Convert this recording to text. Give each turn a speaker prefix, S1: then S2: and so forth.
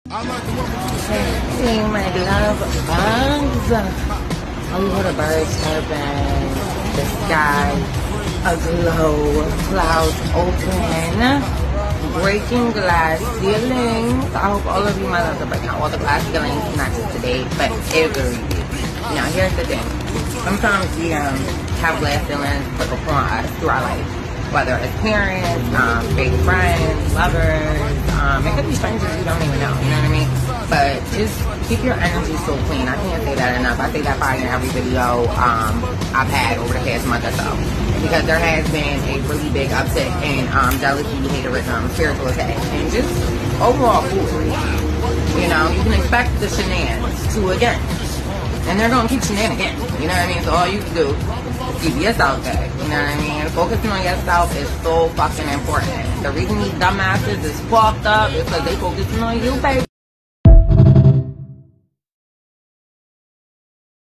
S1: Hey, my love bugs. Oh, you hear the birds chirping, the sky aglow, clouds open, breaking glass ceilings. I hope all of you, my loves, are breaking out all the glass ceilings, not just today, but every day. Now, here's the thing. Sometimes we have glass ceilings put upon us through our life, whether it's parents, big friends, lovers, it could be strangers you don't even know, you know what I mean? But just keep your energy so clean. I can't say that enough. I say that probably in every video I've had over the past month or so. Because there has been a really big uptick in jealousy, haterism, spiritual attack, and just overall foolery. You know, you can expect the shenanigans to again. And they're going to keep shenanigans, you know what I mean? So all you can do is keep yourself good, you know what I mean? Focusing on yourself is so fucking important. The reason these dumbasses is fucked up is because they focusing on you, baby.